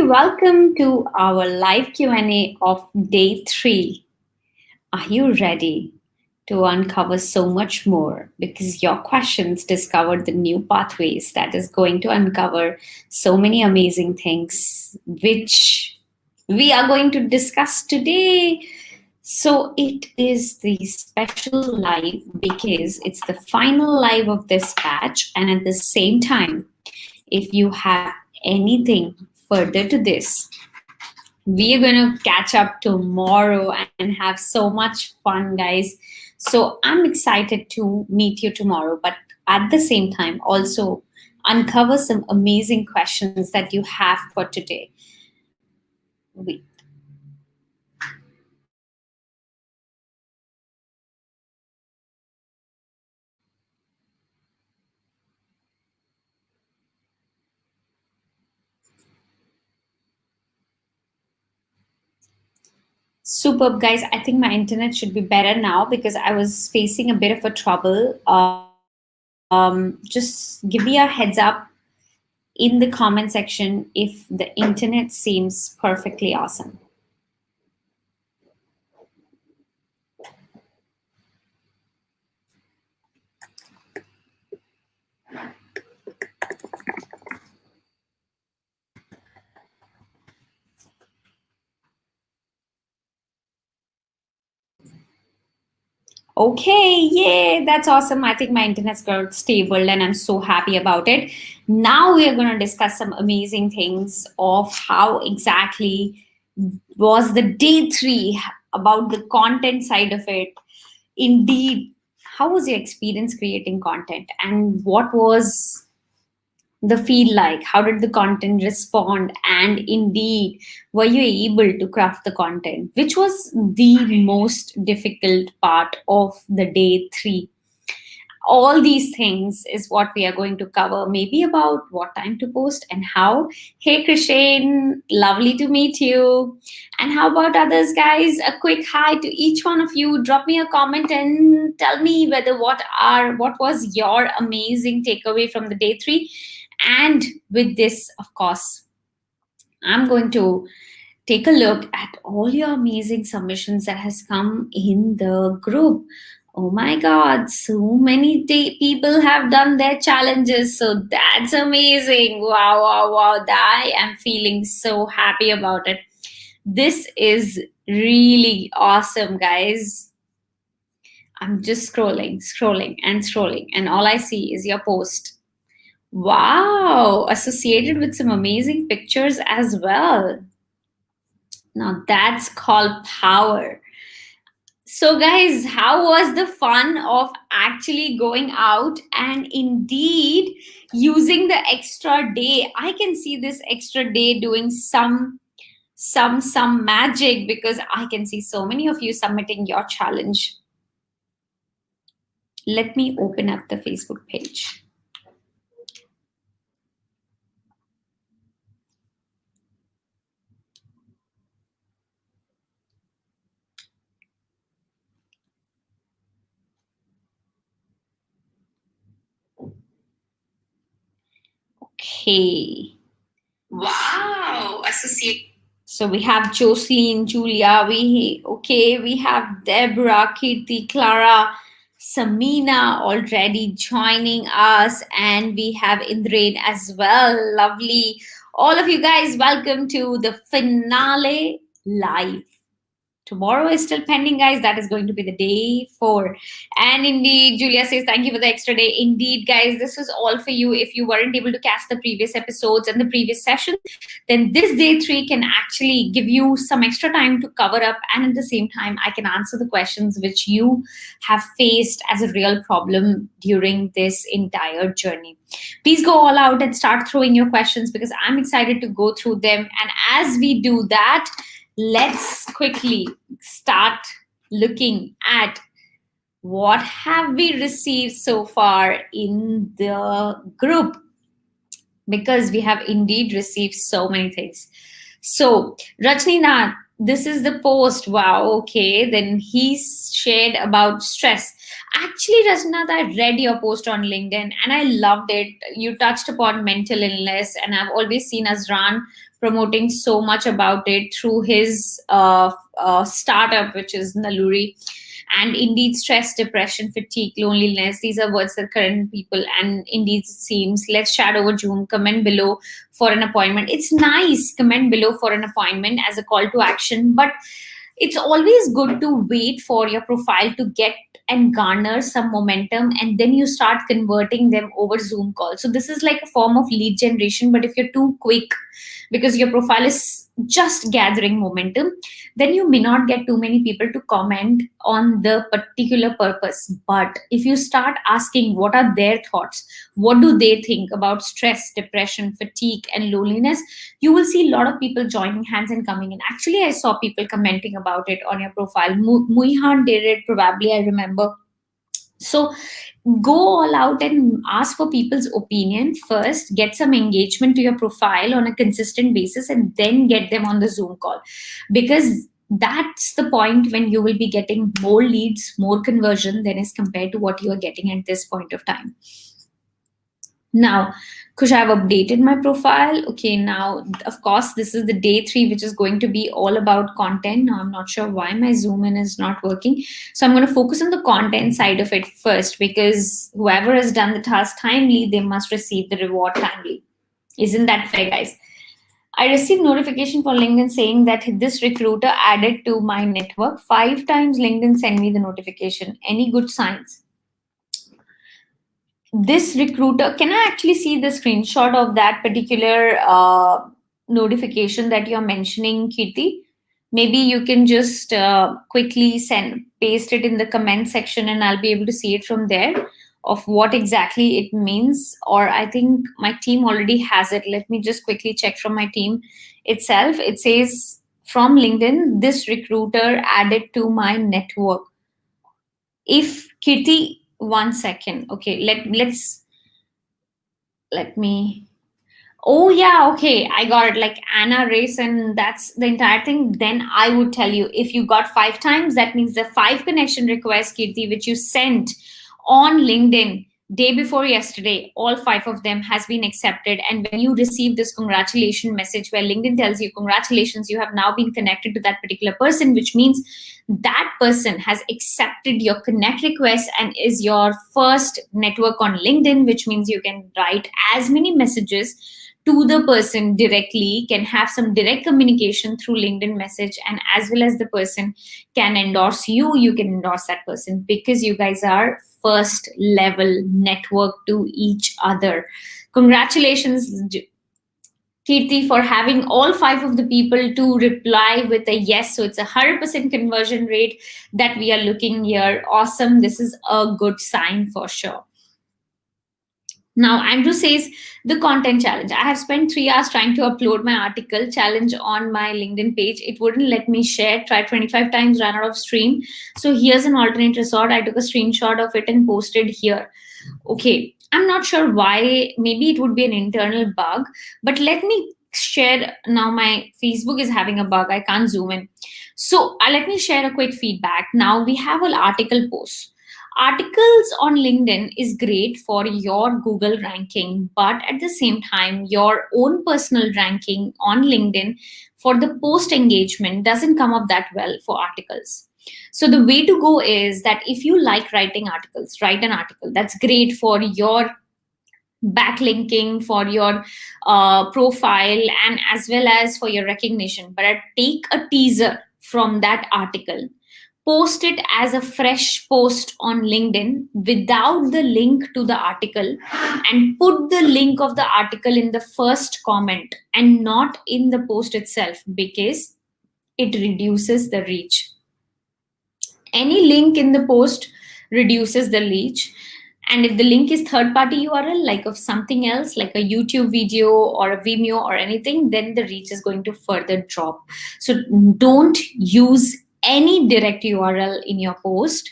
welcome to our live Q&A of day 3. Are you ready to uncover so much more? Because your questions discovered the new pathways that is going to uncover so many amazing things which we are going to discuss today. So it is the special live because it's the final live of this batch, and at the same time, if you have anything further to this, we are going to catch up tomorrow and have so much fun, guys. So I'm excited to meet you tomorrow, but at the same time, also uncover some amazing questions that you have for today. Wait. Superb, guys. I think my internet should be better now because I was facing a bit of a trouble. Just give me a heads up in the comment section if the internet seems perfectly awesome. Okay, yay, that's awesome. I think my internet's got stable and I'm so happy about it. Now we are going to discuss some amazing things of how exactly was the day 3 about the content side of it. Indeed, how was your experience creating content and what was the feel like? How did the content respond? And indeed, were you able to craft the content? Which was the most difficult part of the day 3? All these things is what we are going to cover. Maybe about what time to post and how. Hey, Krishan, lovely to meet you. And how about others, guys? A quick hi to each one of you. Drop me a comment and tell me whether what was your amazing takeaway from the day 3. And with this, of course, I'm going to take a look at all your amazing submissions that has come in the group. Oh my God, so many people have done their challenges. So that's amazing. Wow, wow, wow. I am feeling so happy about it. This is really awesome, guys. I'm just scrolling, and all I see is your post. Wow, associated with some amazing pictures as well. Now that's called power. So, guys, how was the fun of actually going out and indeed using the extra day? I can see this extra day doing some magic because I can see so many of you submitting your challenge. Let me open up the Facebook page. Okay. Wow, associate. So we have Jocelyn, Julia, we have Deborah, Kirti, Clara, Samina already joining us, and we have Indrain as well. Lovely. All of you guys, welcome to the finale live. Tomorrow is still pending, guys. That is going to be the day 4. And indeed, Julia says, thank you for the extra day. Indeed, guys, this is all for you. If you weren't able to catch the previous episodes and the previous session, then this day 3 can actually give you some extra time to cover up. And at the same time, I can answer the questions which you have faced as a real problem during this entire journey. Please go all out and start throwing your questions because I'm excited to go through them. And as we do that, let's quickly start looking at what have we received so far in the group, because we have indeed received so many things. So Rajninath, this is the post. Wow, okay. Then he's shared about stress. Actually, Rajnath, I read your post on LinkedIn and I loved it. You touched upon mental illness, and I've always seen Azran promoting so much about it through his startup, which is Naluri. And indeed, stress, depression, fatigue, loneliness, these are words that current people, and indeed it seems, let's chat over Zoom, comment below for an appointment. It's nice, comment below for an appointment as a call to action, but it's always good to wait for your profile to get and garner some momentum, and then you start converting them over Zoom calls. So this is like a form of lead generation, but if you're too quick because your profile is just gathering momentum, then you may not get too many people to comment on the particular purpose. But if you start asking what are their thoughts, what do they think about stress, depression, fatigue, and loneliness, you will see a lot of people joining hands and coming in. Actually, I saw people commenting about it on your profile. Muihan did it, probably, I remember. So go all out and ask for people's opinion first, get some engagement to your profile on a consistent basis, and then get them on the Zoom call, because that's the point when you will be getting more leads, more conversion than is compared to what you are getting at this point of time. Now, Kush, I've updated my profile. Okay, now, of course, this is the day 3, which is going to be all about content. Now, I'm not sure why my Zoom in is not working. So I'm going to focus on the content side of it first, because whoever has done the task timely, they must receive the reward timely. Isn't that fair, guys? I received notification for LinkedIn saying that this recruiter added to my network. 5 times LinkedIn sent me the notification. Any good signs? This recruiter, can I actually see the screenshot of that particular notification that you're mentioning, Kirti? Maybe you can just quickly paste it in the comment section, and I'll be able to see it from there of what exactly it means. Or I think my team already has it. Let me just quickly check from my team itself. It says from LinkedIn, this recruiter added to my network. If Kirti, 1 second. Okay, let me. Oh yeah, okay, I got it. Like Anna race, and that's the entire thing. Then I would tell you, if you got 5 times, that means the 5 connection requests, Kirti, which you sent on LinkedIn day before yesterday, all 5 of them has been accepted. And when you receive this congratulation message where LinkedIn tells you, congratulations, you have now been connected to that particular person, which means that person has accepted your connect request and is your first network on LinkedIn, which means you can write as many messages to the person directly, can have some direct communication through LinkedIn message, and as well as the person can endorse you, you can endorse that person, because you guys are first level network to each other. Congratulations, Kirti, for having all 5 of the people to reply with a yes. So it's 100% conversion rate that we are looking here. Awesome. This is a good sign for sure. Now, Andrew says the content challenge. I have spent 3 hours trying to upload my article challenge on my LinkedIn page. It wouldn't let me share. Tried 25 times, ran out of stream. So here's an alternate resort. I took a screenshot of it and posted here. Okay, I'm not sure why. Maybe it would be an internal bug, but let me share. Now my Facebook is having a bug. I can't zoom in. So let me share a quick feedback. Now we have an article post. Articles on LinkedIn is great for your Google ranking, but at the same time, your own personal ranking on LinkedIn for the post engagement doesn't come up that well for articles. So the way to go is that if you like writing articles, write an article. That's great for your backlinking, for your profile, and as well as for your recognition. But take a teaser from that article, post it as a fresh post on LinkedIn without the link to the article, and put the link of the article in the first comment and not in the post itself, because it reduces the reach. Any link in the post reduces the reach. And if the link is third party URL, like of something else, like a YouTube video or a Vimeo or anything, then the reach is going to further drop. So don't use any direct URL in your post.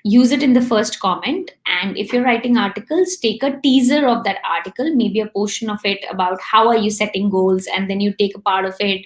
use it in the first comment. And if you're writing articles, take a teaser of that article, maybe a portion of it about how are you setting goals, and then you take a part of it,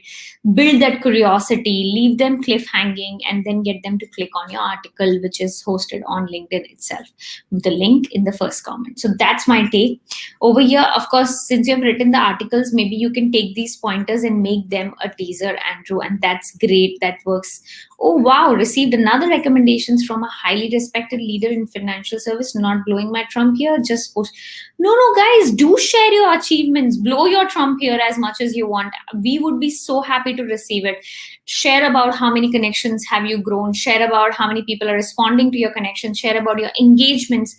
build that curiosity, leave them cliffhanging, and then get them to click on your article, which is hosted on LinkedIn itself, with the link in the first comment. So that's my take over here. Of course, since you have written the articles, maybe you can take these pointers and make them a teaser, Andrew, and that's great. That works. Oh wow, received another recommendations from a highly respected leader in financial service. Not blowing my trump here, just post. No, guys, do share your achievements. Blow your trump here as much as you want. We would be so happy to receive it. Share about how many connections have you grown. Share about how many people are responding to your connections. Share about your engagements.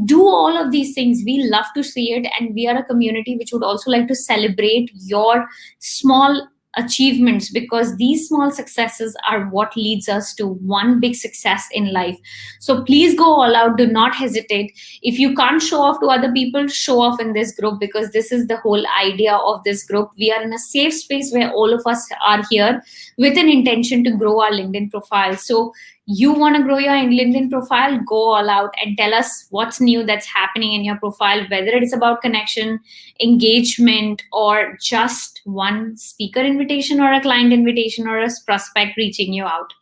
Do all of these things. We love to see it, and we are a community which would also like to celebrate your small achievements, because these small successes are what leads us to one big success in life. So please go all out. Do not hesitate. If you can't show off to other people, show off in this group, because this is the whole idea of this group. We are in a safe space where all of us are here with an intention to grow our LinkedIn profile. So you want to grow your LinkedIn profile, go all out and tell us what's new that's happening in your profile, whether it's about connection, engagement, or just one speaker invitation or a client invitation or a prospect reaching you out.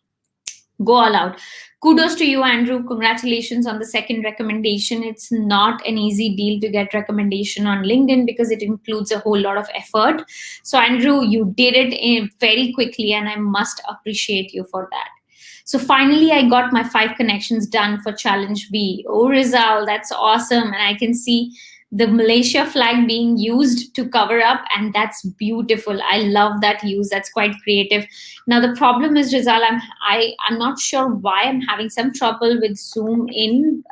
Go all out. Kudos to you, Andrew. Congratulations on the second recommendation. It's not an easy deal to get recommendation on LinkedIn because it includes a whole lot of effort. So Andrew, you did it very quickly, and I must appreciate you for that. So finally, I got my 5 connections done for Challenge B. Oh, Rizal, that's awesome. And I can see the Malaysia flag being used to cover up, and that's beautiful. I love that use. That's quite creative. Now the problem is, Rizal, I'm not sure why I'm having some trouble with zoom in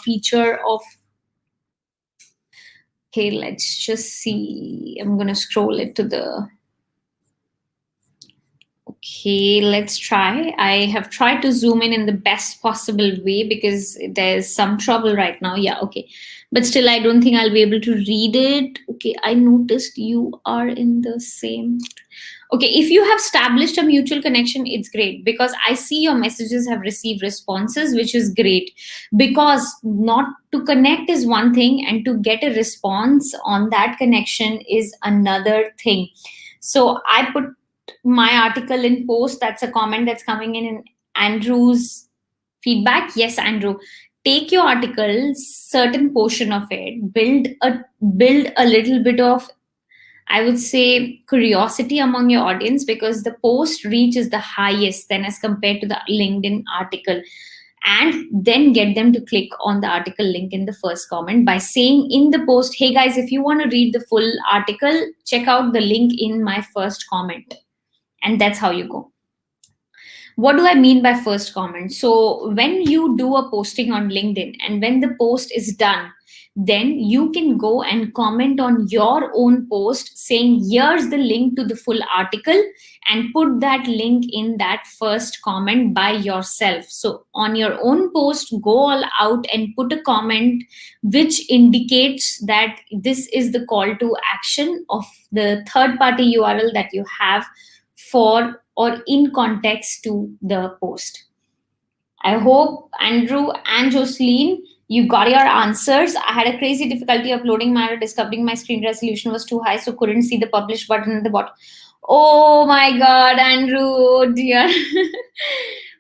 feature of. Okay, let's just see. I'm gonna scroll it to the. Okay, let's try. I have tried to zoom in the best possible way because there's some trouble right now. Yeah, okay. But still, I don't think I'll be able to read it. Okay, I noticed you are in the same. Okay, if you have established a mutual connection, it's great, because I see your messages have received responses, which is great. Because not to connect is one thing, and to get a response on that connection is another thing. So I put my article in post. That's a comment that's coming in Andrew's feedback. Yes, Andrew, take your article, certain portion of it, build a little bit of, I would say, curiosity among your audience, because the post reach is the highest then as compared to the LinkedIn article. And then get them to click on the article link in the first comment by saying in the post, hey guys, if you want to read the full article, check out the link in my first comment. And that's how you go. What do I mean by first comment? So when you do a posting on LinkedIn and when the post is done, then you can go and comment on your own post saying, here's the link to the full article, and put that link in that first comment by yourself. So on your own post, go all out and put a comment which indicates that this is the call to action of the third party URL that you have for or in context to the post. I hope Andrew and Jocelyn, you got your answers. I had a crazy difficulty uploading my discovering my screen resolution was too high, so couldn't see the publish button at the bottom. Oh my God, Andrew, dear.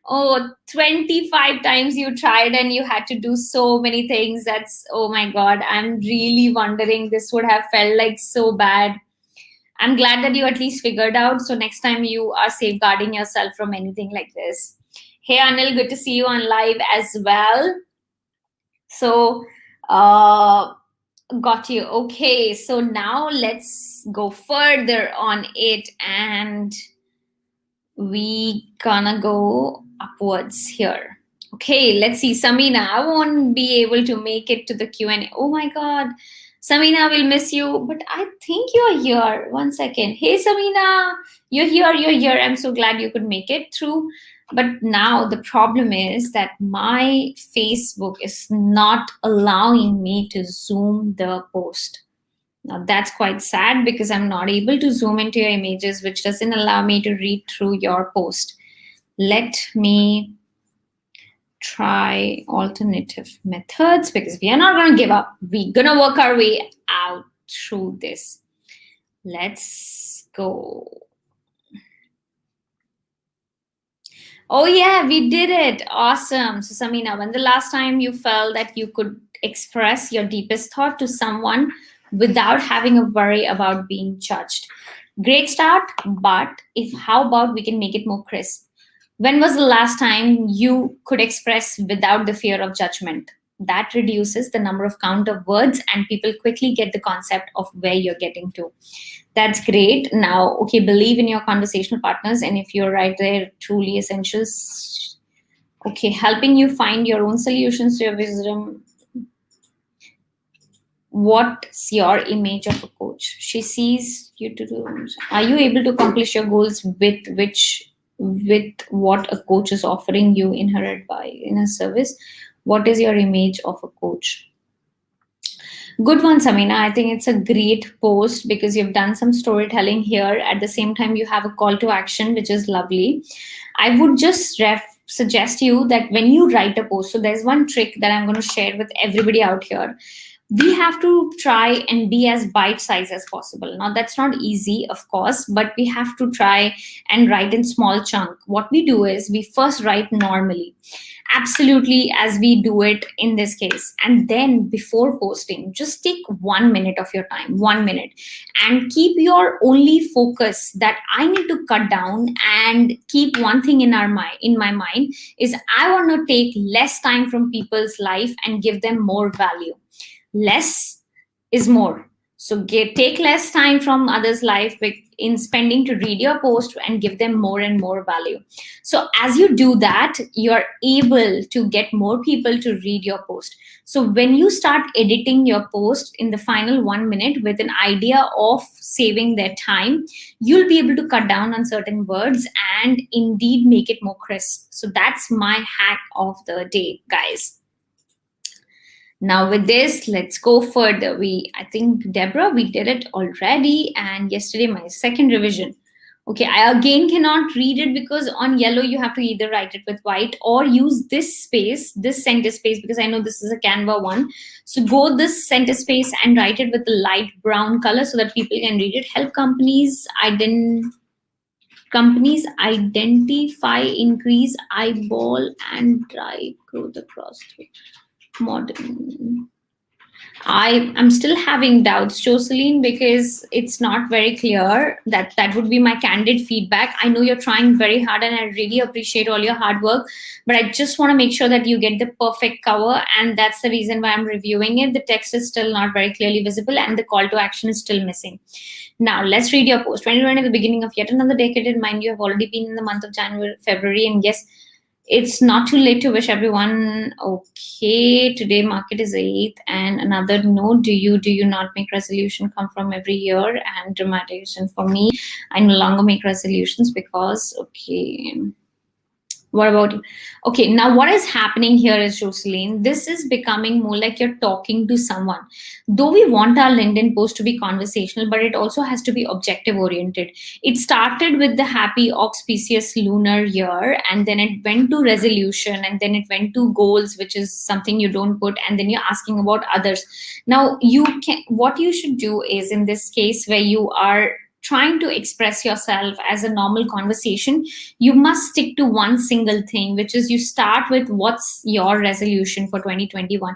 Oh, 25 times you tried and you had to do so many things. That's, oh my God, I'm really wondering, this would have felt like so bad. I'm glad that you at least figured out. So next time you are safeguarding yourself from anything like this. Hey Anil, good to see you on live as well. So got you. Okay, so now let's go further on it, and we gonna go upwards here. Okay, let's see. Samina, I won't be able to make it to the Q&A. Oh my God. Samina, will miss you, but I think you're here. One second. Hey, Samina, you're here. I'm so glad you could make it through. But now the problem is that my Facebook is not allowing me to zoom the post. Now that's quite sad because I'm not able to zoom into your images, which doesn't allow me to read through your post. Let me try alternative methods because we are not going to give up. We're going to work our way out through this. Let's go. Oh yeah, we did it. Awesome. So Samina, when the last time you felt that you could express your deepest thought to someone without having a worry about being judged? Great start, but how about we can make it more crisp? When was the last time you could express without the fear of judgment? That reduces the number of count of words and people quickly get the concept of where you're getting to. That's great. Now, okay, believe in your conversational partners, and if you're right there, truly essentials. Okay, helping you find your own solutions to your wisdom. What's your image of a coach? She sees you to do. Are you able to accomplish your goals with what a coach is offering you in her advice, in her service? What is your image of a coach? Good one, Samina. I think it's a great post because you've done some storytelling here. At the same time, you have a call to action, which is lovely. I would just suggest you that when you write a post, so there's one trick that I'm going to share with everybody out here. We have to try and be as bite size as possible. Now, that's not easy, of course, but we have to try and write in small chunk. What we do is we first write normally, absolutely as we do it in this case, and then before posting, just take 1 minute of your time, 1 minute, and keep your only focus that I need to cut down and keep one thing in my mind is I want to take less time from people's life and give them more value. Less is more. So take less time from others' life in spending to read your post and give them more and more value. So as you do that, you're able to get more people to read your post. So when you start editing your post in the final 1 minute with an idea of saving their time, you'll be able to cut down on certain words and indeed make it more crisp. So that's my hack of the day, guys. Now with this, let's go further. I think, Deborah, we did it already. And yesterday, my second revision. Okay, I again cannot read it because on yellow, you have to either write it with white or use this space, this center space, because I know this is a Canva one. So go this center space and write it with a light brown color so that people can read it. Help companies identify, increase eyeball and drive growth across the modern. I'm still having doubts, Jocelyn, because it's not very clear. That would be my candid feedback. I know you're trying very hard and I really appreciate all your hard work, but I just want to make sure that you get the perfect cover, and that's the reason why I'm reviewing it. The text is still not very clearly visible and the call to action is still missing. Now, let's read your post. 2020, the beginning of yet another decade. In mind, you have already been in the month of January, February, and yes, it's not too late to wish everyone okay. Today market is 8th, and another note, do you not make resolution come from every year and dramatic? And for me, I no longer make resolutions because okay. What about you? Okay, now what is happening here is, Jocelyn, this is becoming more like you're talking to someone. Though we want our LinkedIn post to be conversational, but it also has to be objective oriented. It started with the happy auspicious lunar year, and then it went to resolution, and then it went to goals, which is something you don't put, and then you're asking about others. Now, what you should do is, in this case where you are trying to express yourself as a normal conversation, you must stick to one single thing, which is you start with what's your resolution for 2021.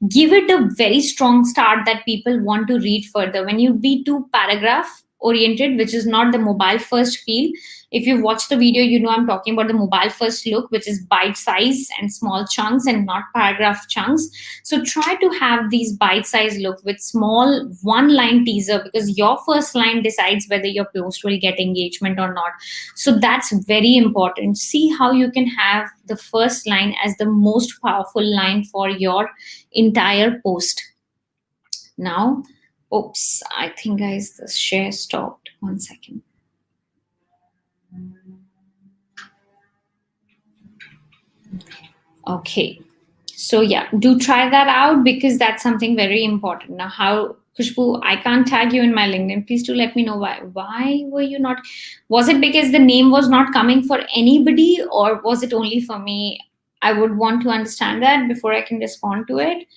Give it a very strong start that people want to read further. When you be too paragraph oriented, which is not the mobile first feel, if you watch the video, you know I'm talking about the mobile first look, which is bite size and small chunks and not paragraph chunks. So try to have these bite size look with small one line teaser, because your first line decides whether your post will get engagement or not. So that's very important. See how you can have the first line as the most powerful line for your entire post. Now, oops, I think, guys, the share stopped. 1 second. Okay, so yeah, do try that out because that's something very important. Now, how, Khushbu, I can't tag you in my LinkedIn. Please do let me know why. Why were you not? Was it because the name was not coming for anybody, or was it only for me? I would want to understand that before I can respond to it.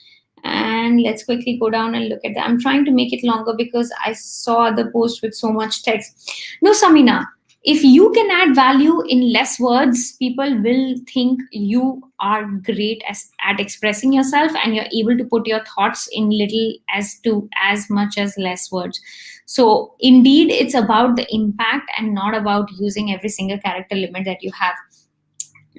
And let's quickly go down and look at that. I'm trying to make it longer because I saw the post with so much text. No, Samina, if you can add value in less words, people will think you are great at expressing yourself, and you're able to put your thoughts in little as much as less words. So indeed, it's about the impact and not about using every single character limit that you have.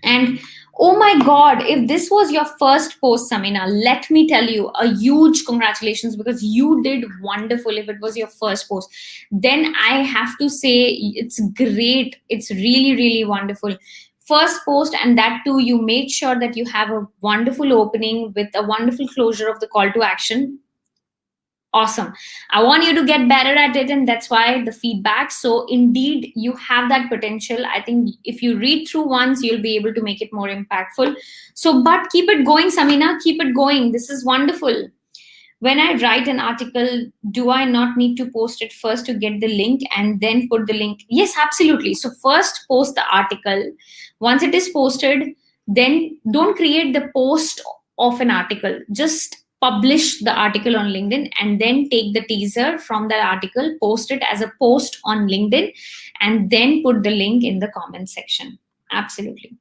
And oh my God, if this was your first post, Samina, let me tell you a huge congratulations, because you did wonderful. If it was your first post, then I have to say it's great. It's really, really wonderful. First post, and that too, you made sure that you have a wonderful opening with a wonderful closure of the call to action. Awesome. I want you to get better at it, and that's why the feedback. So indeed, you have that potential. I think if you read through once, you'll be able to make it more impactful. So but keep it going, Samina, keep it going. This is wonderful. When I write an article, do I not need to post it first to get the link and then put the link? Yes, absolutely. So first post the article. Once it is posted, then don't create the post of an article. Just publish the article on LinkedIn and then take the teaser from that article, post it as a post on LinkedIn, and then put the link in the comment section. Absolutely.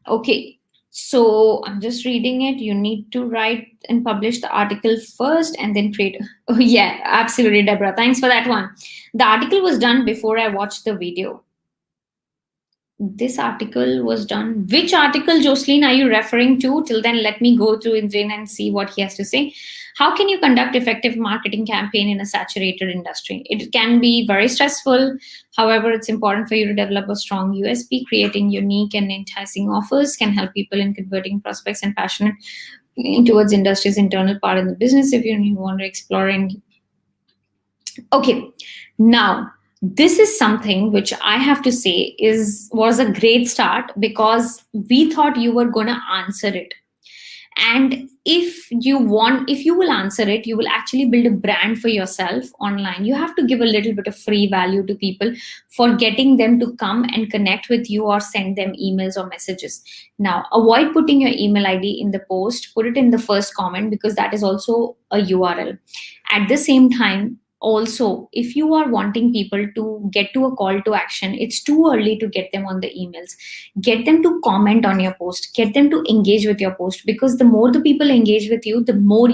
Okay, so I'm just reading it. You need to write and publish the article first and then create. Oh, yeah, absolutely, Deborah. Thanks for that one. The article was done before I watched the video. This article was done. Which article, Jocelyn, are you referring to? Till then, let me go through Indrin and see what he has to say. How can you conduct effective marketing campaign in a saturated industry? It can be very stressful. However, it's important for you to develop a strong USP. Creating unique and enticing offers can help people in converting prospects and passionate towards industry's internal part in the business. If you want to explore and okay, now this is something which I have to say was a great start, because we thought you were going to answer it. And if you will answer it, you will actually build a brand for yourself online. You have to give a little bit of free value to people for getting them to come and connect with you or send them emails or messages. Now, avoid putting your email ID in the post. Put it in the first comment, because that is also a URL. At the same time, also, if you are wanting people to get to a call to action, it's too early to get them on the emails. Get them to comment on your post, get them to engage with your post, because the more the people engage with you, the more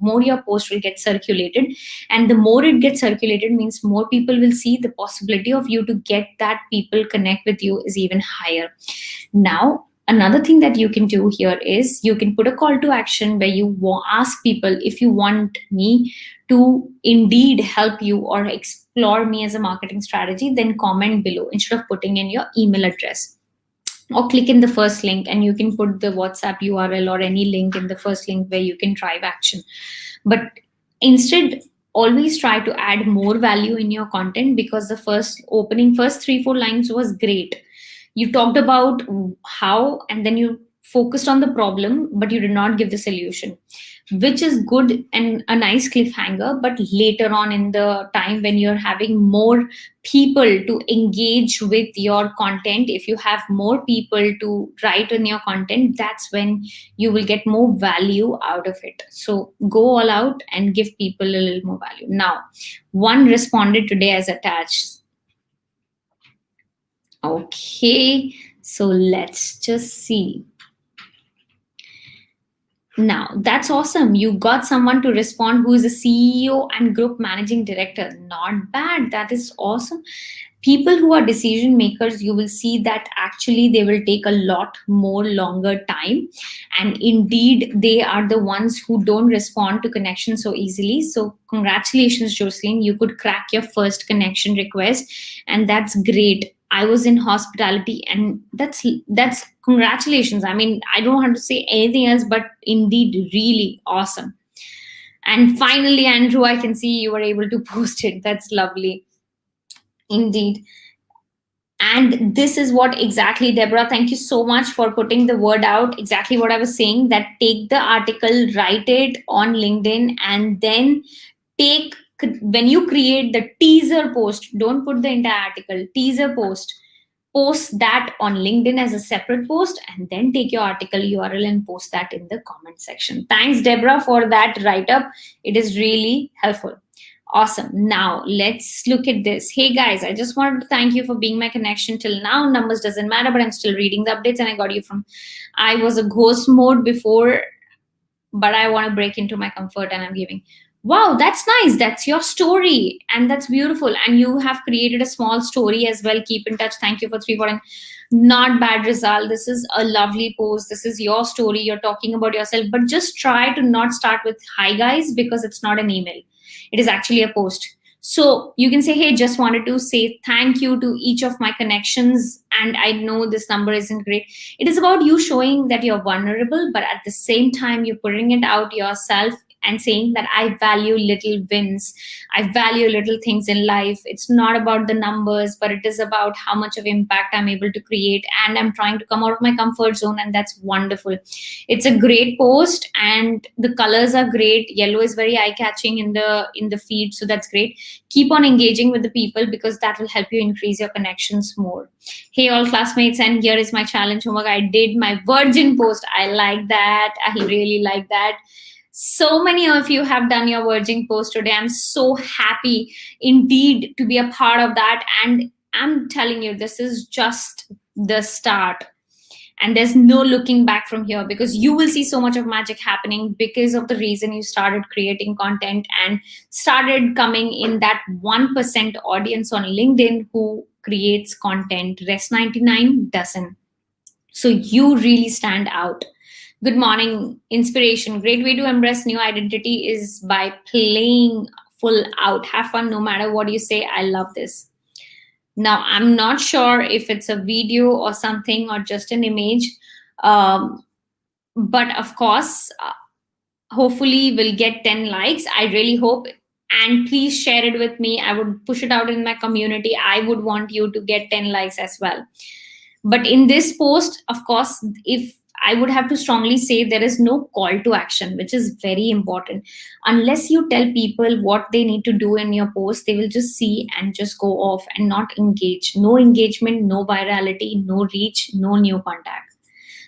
more your post will get circulated. And the more it gets circulated means more people will see. The possibility of you to get that people connect with you is even higher. Now, another thing that you can do here is you can put a call to action where you ask people, if you want me to indeed help you or explore me as a marketing strategy, then comment below instead of putting in your email address. Or click in the first link, and you can put the WhatsApp URL or any link in the first link where you can drive action. But instead, always try to add more value in your content, because the first 3-4 lines was great. You talked about how, and then you focused on the problem, but you did not give the solution, which is good and a nice cliffhanger. But later on in the time, when you're having more people to engage with your content, if you have more people to write on your content, that's when you will get more value out of it. So go all out and give people a little more value. Now, one responded today as attached. Okay, so let's just see. Now, that's awesome. You got someone to respond who is a CEO and group managing director. Not bad. That is awesome. People who are decision makers, you will see that actually they will take a lot more longer time. And indeed, they are the ones who don't respond to connection so easily. So congratulations, Jocelyn. You could crack your first connection request, and that's great. I was in hospitality, and that's congratulations. I mean, I don't have to say anything else, but indeed, really awesome. And finally, Andrew, I can see you were able to post it. That's lovely. Indeed. And this is what exactly, Deborah, thank you so much for putting the word out. Exactly what I was saying, that take the article, write it on LinkedIn, and then when you create the teaser post, don't put the entire article, teaser post, post that on LinkedIn as a separate post, and then take your article URL and post that in the comment section. Thanks, Deborah, for that write up. It is really helpful. Awesome. Now let's look at this. Hey guys, I just wanted to thank you for being my connection till now. Numbers doesn't matter, but I'm still reading the updates, and I got you from, I was a ghost mode before, but I want to break into my comfort and I'm giving. Wow, that's nice. That's your story. And that's beautiful. And you have created a small story as well. Keep in touch. Thank you for 3 4. Not bad, Rizal. This is a lovely post. This is your story. You're talking about yourself. But just try to not start with hi guys, because it's not an email. It is actually a post. So you can say, hey, just wanted to say thank you to each of my connections. And I know this number isn't great. It is about you showing that you're vulnerable, but at the same time, you're putting it out yourself and saying that I value little wins. I value little things in life. It's not about the numbers, but it is about how much of impact I'm able to create. And I'm trying to come out of my comfort zone. And that's wonderful. It's a great post and the colors are great. Yellow is very eye catching in the feed. So that's great. Keep on engaging with the people, because that will help you increase your connections more. Hey, all classmates, and here is my challenge homework. I did my virgin post. I like that. I really like that. So many of you have done your virgin post today. I'm so happy indeed to be a part of that. And I'm telling you, this is just the start. And there's no looking back from here, because you will see so much of magic happening because of the reason you started creating content and started coming in that 1% audience on LinkedIn who creates content. Rest 99 doesn't. So you really stand out. Good morning, inspiration. Great way to embrace new identity is by playing full out. Have fun no matter what you say. I love this. Now, I'm not sure if it's a video or something or just an image. But of course, hopefully we'll get 10 likes. I really hope. And please share it with me. I would push it out in my community. I would want you to get 10 likes as well. But in this post, of course, if I would have to strongly say there is no call to action, which is very important. Unless you tell people what they need to do in your post, they will just see and just go off and not engage. No engagement, no virality, no reach, no new contact.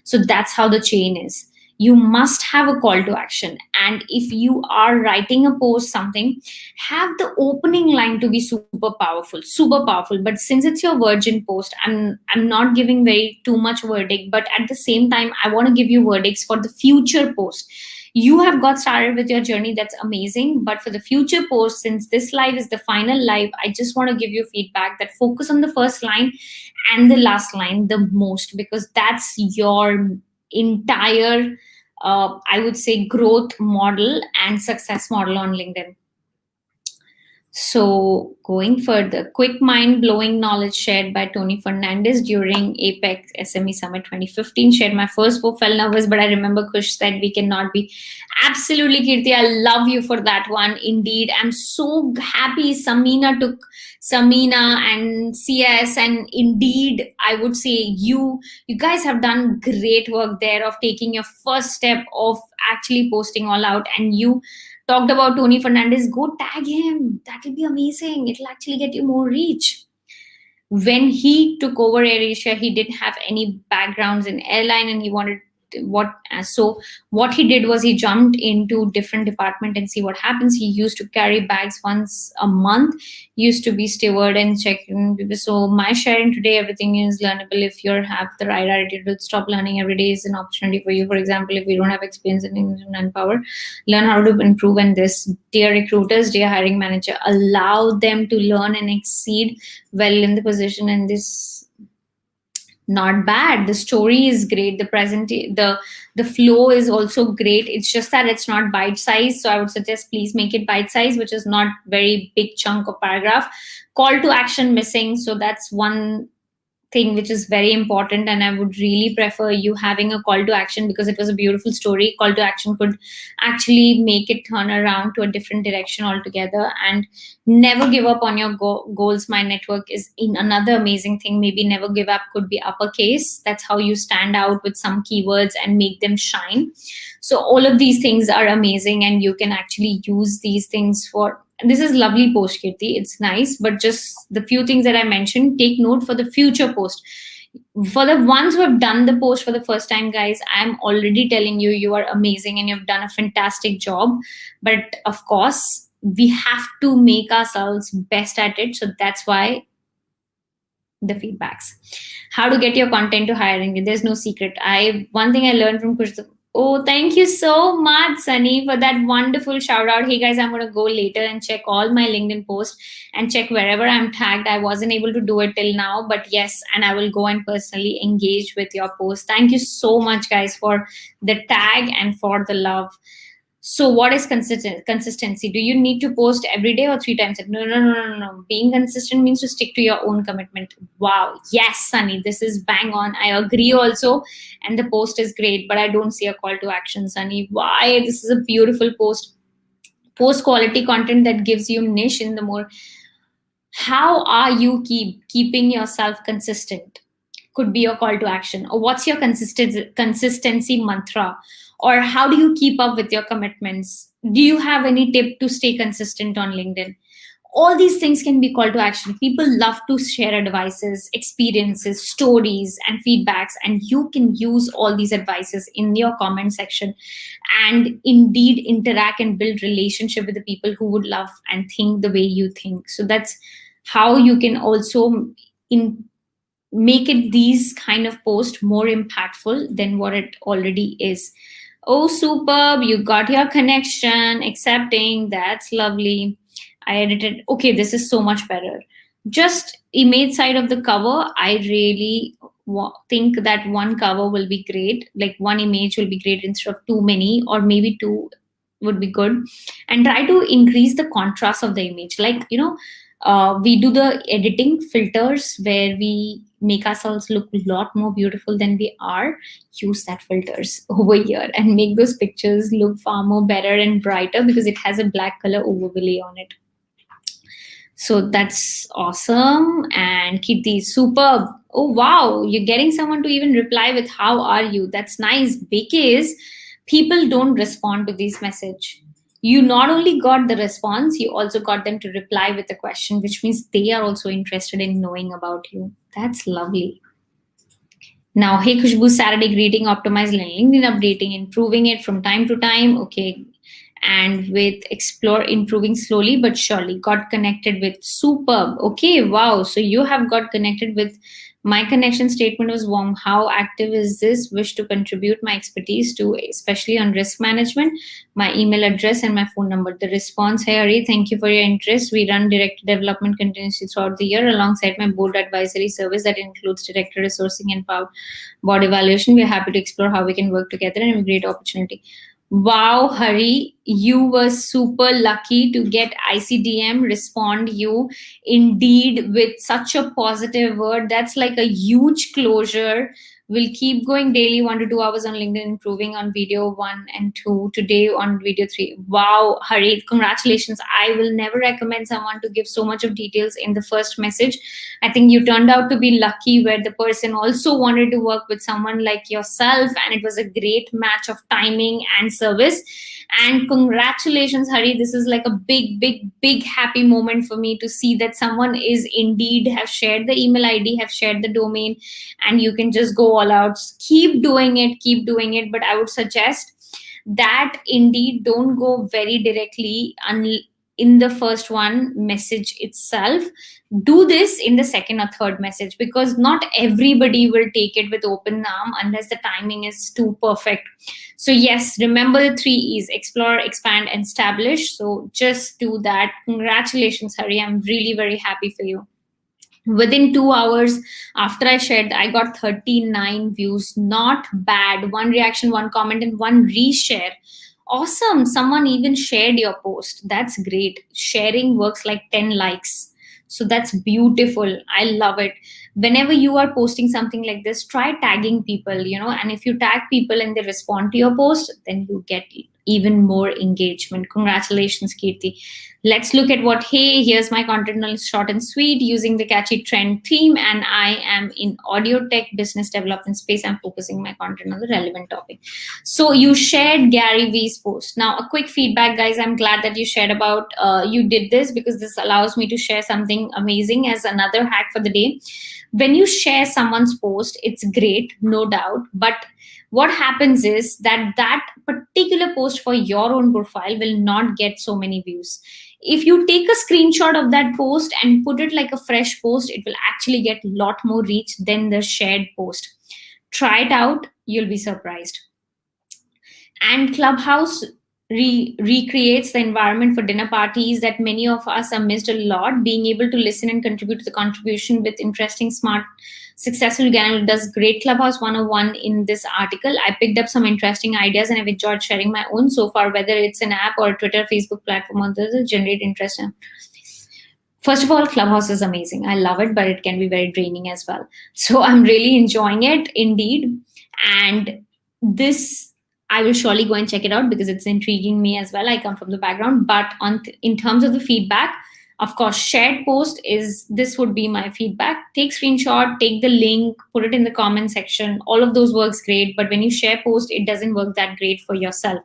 So that's how the chain is. You must have a call to action. And if you are writing a post, something, have the opening line to be super powerful, super powerful. But since it's your virgin post, I'm not giving very too much verdict, but at the same time, I want to give you verdicts for the future post. You have got started with your journey. That's amazing. But for the future post, since this live is the final live, I just want to give you feedback that focus on the first line and the last line the most, because that's your entire I would say growth model and success model on LinkedIn. So going further, quick mind-blowing knowledge shared by Tony Fernandez during APEC SME Summit 2015. Shared my first book, felt nervous, but I remember Kush said we cannot be. Absolutely, Kirti, I love you for that one. Indeed, I'm so happy Samina and CS, and indeed, I would say you guys have done great work there of taking your first step of actually posting all out, and you talked about Tony Fernandez. Go tag him. That'll be amazing. It'll actually get you more reach. When he took over AirAsia, he didn't have any backgrounds in airline, and he wanted so what he did was he jumped into different department and see what happens. He used to carry bags once a month, used to be steward and check in. So my sharing today, everything is learnable. If you have the right attitude, stop learning. Every day is an opportunity for you. For example, if you don't have experience in English and manpower, learn how to improve. And this, dear recruiters, dear hiring manager, allow them to learn and exceed well in the position. And this, not bad. The story is great. The flow is also great. It's just that it's not bite size. So I would suggest please make it bite size, which is not very big chunk of paragraph. Call to action missing. So that's one thing which is very important, and I would really prefer you having a call to action, because it was a beautiful story. Call to action could actually make it turn around to a different direction altogether. And never give up on your goals. My network is in another amazing thing. Maybe never give up could be uppercase. That's how you stand out with some keywords and make them shine. So all of these things are amazing, and you can actually use these things for This is lovely post, Kirti. It's nice, but just the few things that I mentioned, take note for the future post. For the ones who have done the post for the first time, guys, I'm already telling you, you are amazing and you've done a fantastic job. But of course, we have to make ourselves best at it. So that's why the feedbacks. How to get your content to hiring? There's no secret. I one thing I learned from Kush. Oh, thank you so much, Sunny, for that wonderful shout out. Hey guys, I'm gonna go later and check all my LinkedIn posts and check wherever I'm tagged. I wasn't able to do it till now, but yes, and I will go and personally engage with your post. Thank you so much, guys, for the tag and for the love. So, what is consistency? Do you need to post every day or 3 times? No, no, no, no, no. Being consistent means to stick to your own commitment. Wow. Yes, Sunny, this is bang on. I agree also. And the post is great, but I don't see a call to action, Sunny. Why? This is a beautiful post. Post quality content that gives you niche in the more. How are you keeping yourself consistent? Could be your call to action. Or what's your consistency mantra? Or how do you keep up with your commitments? Do you have any tip to stay consistent on LinkedIn? All these things can be call to action. People love to share advices, experiences, stories, and feedbacks, and you can use all these advices in your comment section and indeed interact and build relationship with the people who would love and think the way you think. So that's how you can also in make it these kind of post more impactful than what it already is. Oh, superb. You got your connection, accepting. That's lovely. I edited. Okay, this is so much better. Just image side of the cover. I really think that one cover will be great. Like one image will be great instead of too many, or maybe two would be good. And try to increase the contrast of the image. Like, we do the editing filters where we make ourselves look a lot more beautiful than we are. Use that filters over here and make those pictures look far more better and brighter because it has a black color overlay on it. So that's awesome. And Kirti, superb. Oh, wow. You're getting someone to even reply with how are you? That's nice because people don't respond to these message. You not only got the response, you also got them to reply with a question, which means they are also interested in knowing about you. That's lovely. Now, hey Khushbu, Saturday greeting, optimize LinkedIn updating, improving it from time to time. Okay. And with explore, improving slowly but surely. Got connected with superb. Okay, wow. So you have got connected with my connection statement was warm. How active is this? Wish to contribute my expertise to, especially on risk management, my email address and my phone number. The response, hey Hari, thank you for your interest. We run director development continuously throughout the year alongside my board advisory service that includes director resourcing and board evaluation. We're happy to explore how we can work together and a great opportunity. Wow, Hari, you were super lucky to get ICDM respond you indeed with such a positive word. That's like a huge closure. We'll keep going daily 1 to 2 hours on LinkedIn, improving on video 1 and 2, today on video 3. Wow, Hari, congratulations. I will never recommend someone to give so much of details in the first message. I think you turned out to be lucky where the person also wanted to work with someone like yourself, and it was a great match of timing and service. And congratulations, Hari. This is like a big, big, big happy moment for me to see that someone is indeed have shared the email ID, have shared the domain, and you can just go all out. Keep doing it, keep doing it. But I would suggest that indeed don't go very directly in the first one message itself. Do this in the second or third message because not everybody will take it with open arm unless the timing is too perfect. So yes, remember the 3 E's: explore, expand, and establish. So just do that. Congratulations, Hari. I'm really very happy for you. Within 2 hours after I shared, I got 39 views. Not bad. One reaction, one comment, and one reshare. Awesome. Someone even shared your post. That's great. Sharing works like 10 likes. So that's beautiful. I love it. Whenever you are posting something like this, try tagging people, and if you tag people and they respond to your post, then you get even more engagement. Congratulations, Kirti. Let's look at what, hey, here's my content, short and sweet, using the catchy trend theme, and I am in audio tech business development space. I'm focusing my content on the relevant topic. So you shared Gary Vee's post. Now, a quick feedback, guys. I'm glad that you shared about, you did this, because this allows me to share something amazing as another hack for the day. When you share someone's post, it's great, no doubt, but what happens is that that particular post for your own profile will not get so many views. If you take a screenshot of that post and put it like a fresh post, it will actually get a lot more reach than the shared post. Try it out, you'll be surprised. And Clubhouse recreates the environment for dinner parties that many of us are missed a lot. Being able to listen and contribute to the contribution with interesting, smart, successful Ganel does great. Clubhouse 101 in this article. I picked up some interesting ideas and I've enjoyed sharing my own so far, whether it's an app or a Twitter, Facebook platform, or others generate interest. First of all, Clubhouse is amazing. I love it, but it can be very draining as well. So I'm really enjoying it indeed. And this, I will surely go and check it out because it's intriguing me as well. I come from the background, but in terms of the feedback, of course, shared post is, this would be my feedback. Take screenshot, take the link, put it in the comment section. All of those works great, but when you share post, it doesn't work that great for yourself.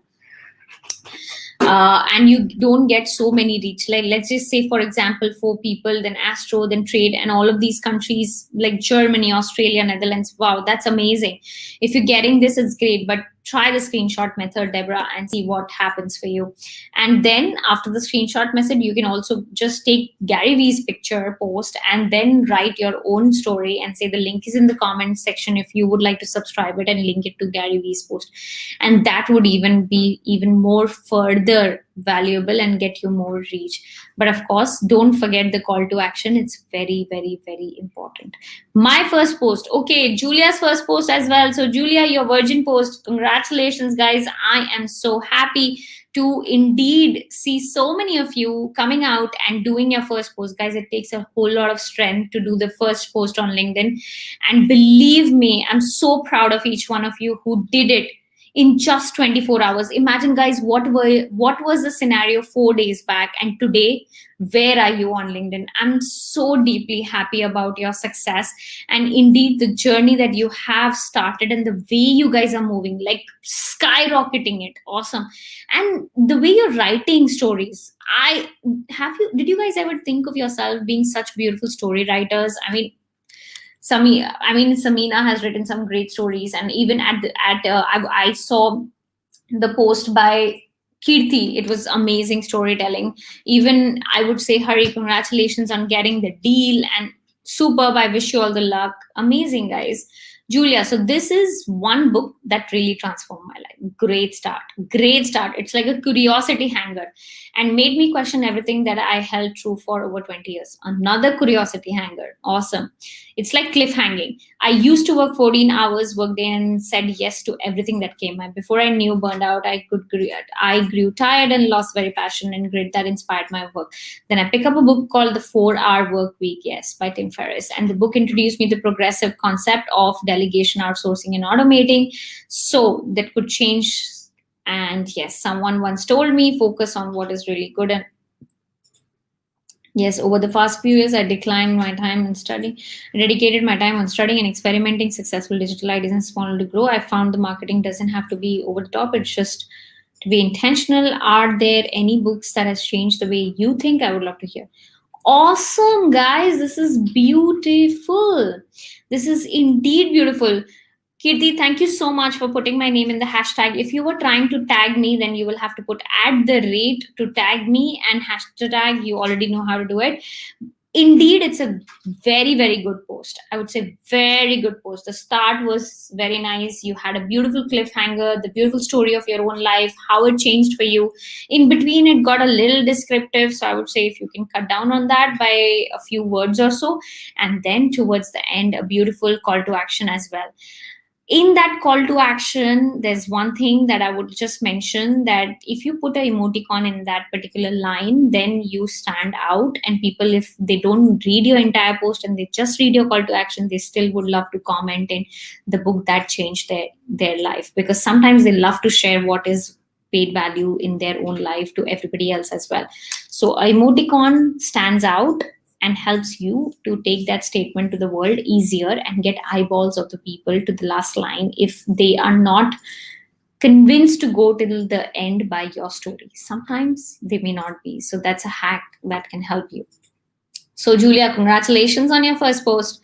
And you don't get so many reach. Like, let's just say, for example, 4 people, then Astro, then Trade, and all of these countries like Germany, Australia, Netherlands. Wow, that's amazing. If you're getting this, it's great, but try the screenshot method, Deborah, and see what happens for you. And then after the screenshot method, you can also just take Gary Vee's picture, post, and then write your own story and say the link is in the comment section if you would like to subscribe it, and link it to Gary Vee's post. And that would even be even more further valuable and get you more reach. But of course, don't forget the call to action. It's very, very, very important. My first post. Okay, Julia's first post as well. So Julia, your virgin post. Congratulations, guys. I am so happy to indeed see so many of you coming out and doing your first post. Guys, it takes a whole lot of strength to do the first post on LinkedIn. And believe me, I'm so proud of each one of you who did it in just 24 hours. Imagine, guys, what was the scenario 4 days back, and today, where are you on LinkedIn? I'm so deeply happy about your success, and indeed the journey that you have started and the way you guys are moving, like skyrocketing it. Awesome. And the way you're writing stories, did you guys ever think of yourself being such beautiful story writers? Samina has written some great stories, and even I saw the post by Kirti. It was amazing storytelling. Even I would say, Hari, congratulations on getting the deal, and superb. I wish you all the luck. Amazing, guys. Julia, so this is one book that really transformed my life. Great start. Great start. It's like a curiosity hanger and made me question everything that I held true for over 20 years. Another curiosity hanger. Awesome. It's like cliffhanging. I used to work 14 hours workday and said yes to everything that came. And before I knew burned out, I grew tired and lost very passion and grit that inspired my work. Then I picked up a book called The 4-Hour Work Week, yes, by Tim Ferriss. And the book introduced me to the progressive concept of delegation, outsourcing, and automating. So that could change. And yes, someone once told me, focus on what is really good. And yes, over the past few years, I dedicated my time on studying and experimenting successful digital ideas and small to grow. I found the marketing doesn't have to be over the top. It's just to be intentional. Are there any books that has changed the way you think? I would love to hear. Awesome, guys. This is beautiful. This is indeed beautiful. Kirti, thank you so much for putting my name in the hashtag. If you were trying to tag me, then you will have to put @ to tag me, and hashtag, you already know how to do it. Indeed, it's a very, very good post. I would say very good post. The start was very nice. You had a beautiful cliffhanger, the beautiful story of your own life, how it changed for you. In between, it got a little descriptive. So I would say if you can cut down on that by a few words or so. And then towards the end, a beautiful call to action as well. In that call to action, there's one thing that I would just mention, that if you put an emoticon in that particular line, then you stand out, and people, if they don't read your entire post and they just read your call to action, they still would love to comment in the book that changed their life, because sometimes they love to share what is paid value in their own life to everybody else as well. So emoticon stands out and helps you to take that statement to the world easier and get eyeballs of the people to the last line if they are not convinced to go till the end by your story. Sometimes they may not be. So that's a hack that can help you. So, Julia, congratulations on your first post.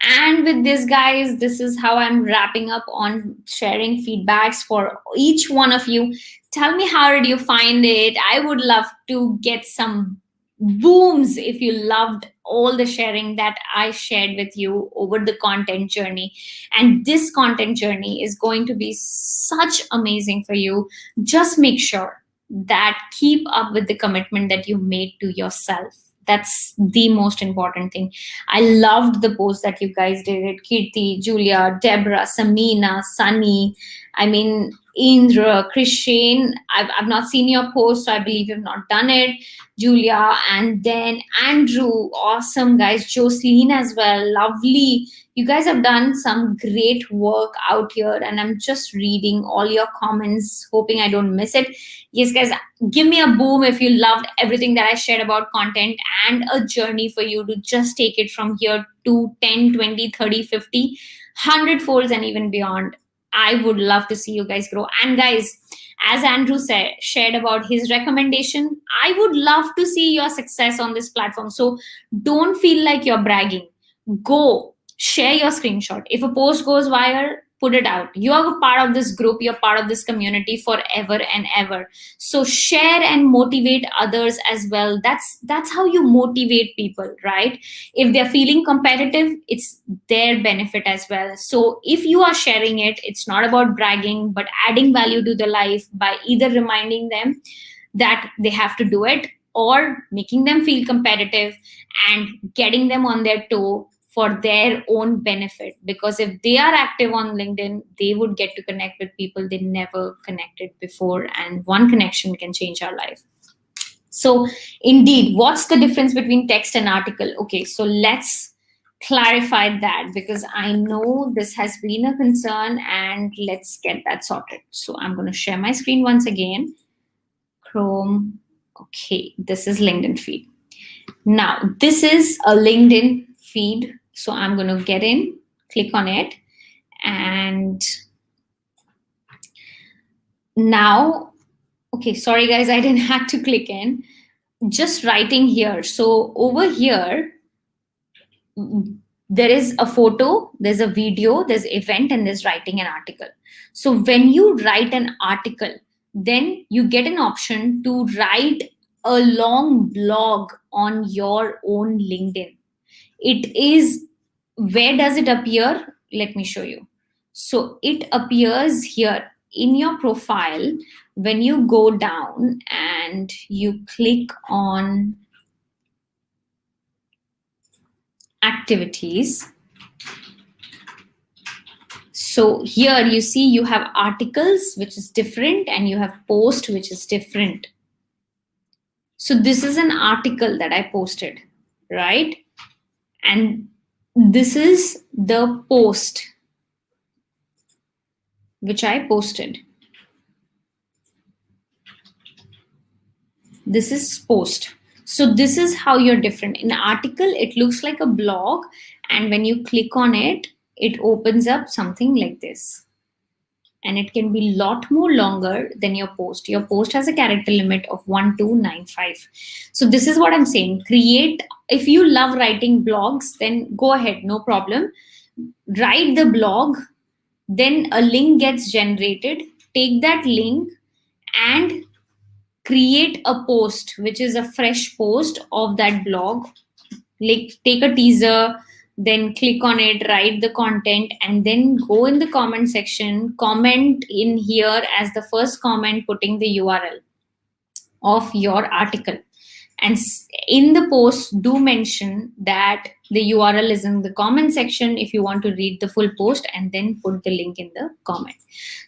And with this, guys, this is how I'm wrapping up on sharing feedbacks for each one of you. Tell me, how did you find it? I would love to get some booms if you loved all the sharing that I shared with you over the content journey. And this content journey is going to be such amazing for you. Just make sure that keep up with the commitment that you made to yourself. That's the most important thing. I loved the post that you guys did it. Kirti, Julia, Deborah, Samina, Sunny, I mean, Indra, Christian. I've not seen your post, so I believe you've not done it. Julia, and then Andrew, awesome guys. Jocelyn as well, lovely. You guys have done some great work out here, and I'm just reading all your comments, hoping I don't miss it. Yes, guys, give me a boom if you loved everything that I shared about content, and a journey for you to just take it from here to 10, 20, 30, 50, 100 folds and even beyond. I would love to see you guys grow. And guys, as Andrew said, shared about his recommendation, I would love to see your success on this platform. So don't feel like you're bragging. Go share your screenshot. If a post goes viral, put it out. You are a part of this group, you're part of this community forever and ever. So share and motivate others as well. That's how you motivate people, right? If they're feeling competitive, it's their benefit as well. So if you are sharing it, it's not about bragging, but adding value to their life by either reminding them that they have to do it, or making them feel competitive and getting them on their toe for their own benefit. Because if they are active on LinkedIn, they would get to connect with people they never connected before, and one connection can change our life. So indeed, what's the difference between text and article? Okay, so let's clarify that, because I know this has been a concern, and let's get that sorted. So I'm going to share my screen once again. Chrome. Okay, this is LinkedIn feed. Now, this is a LinkedIn feed. So I'm going to get in, click on it, and now, okay, sorry guys, I didn't have to click in, just writing here. So over here, there is a photo, there's a video, there's event, and there's writing an article. So when you write an article, then you get an option to write a long blog on your own LinkedIn. It is, where does it appear? Let me show you. So it appears here in your profile when you go down and you click on activities. So here you see you have articles, which is different, and you have post, which is different. So this is an article that I posted, right? And this is the post which I posted. This is post. So this is how you're different. In an article, it looks like a blog, and when you click on it, it opens up something like this. And it can be a lot more longer than your post. Your post has a character limit of 1295. So this is what I'm saying. Create, if you love writing blogs, then go ahead, no problem. Write the blog, then a link gets generated. Take that link and create a post, which is a fresh post of that blog. Like, take a teaser, then click on it, write the content, and then go in the comment section, comment in here as the first comment, putting the URL of your article. And in the post, do mention that the URL is in the comment section if you want to read the full post, and then put the link in the comment.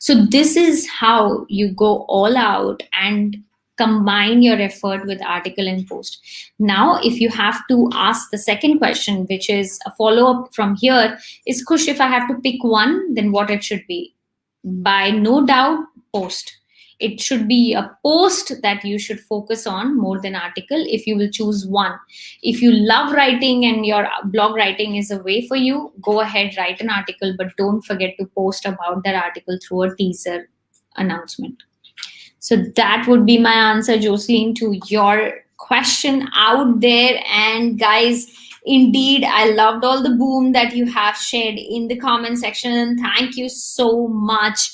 So this is how you go all out and combine your effort with article and post. Now, if you have to ask the second question, which is a follow-up from here, is Kush, if I have to pick one, then what it should be? By no doubt, post. It should be a post that you should focus on more than article, if you will choose one. If you love writing and your blog writing is a way for you, go ahead, write an article, but don't forget to post about that article through a teaser announcement. So that would be my answer, Jocelyn, to your question out there. And guys, indeed, I loved all the boom that you have shared in the comment section. Thank you so much.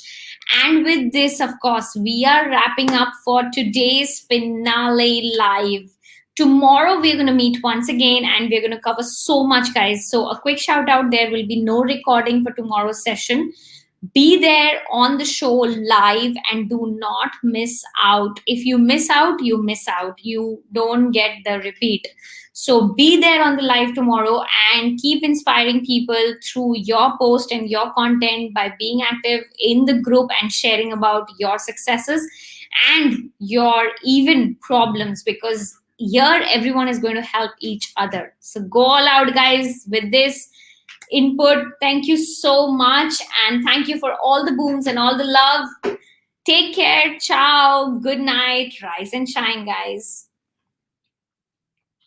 And with this, of course, we are wrapping up for today's finale live. Tomorrow, we're going to meet once again and we're going to cover so much, guys. So, a quick shout out, there will be no recording for tomorrow's session. Be there on the show live and do not miss out. If you miss out, you miss out. You don't get the repeat. So be there on the live tomorrow and keep inspiring people through your post and your content by being active in the group and sharing about your successes and your even problems, because here everyone is going to help each other. So go all out, guys, with this input. Thank you so much, and thank you for all the booms and all the love. Take care. Ciao. Good night. Rise and shine, guys.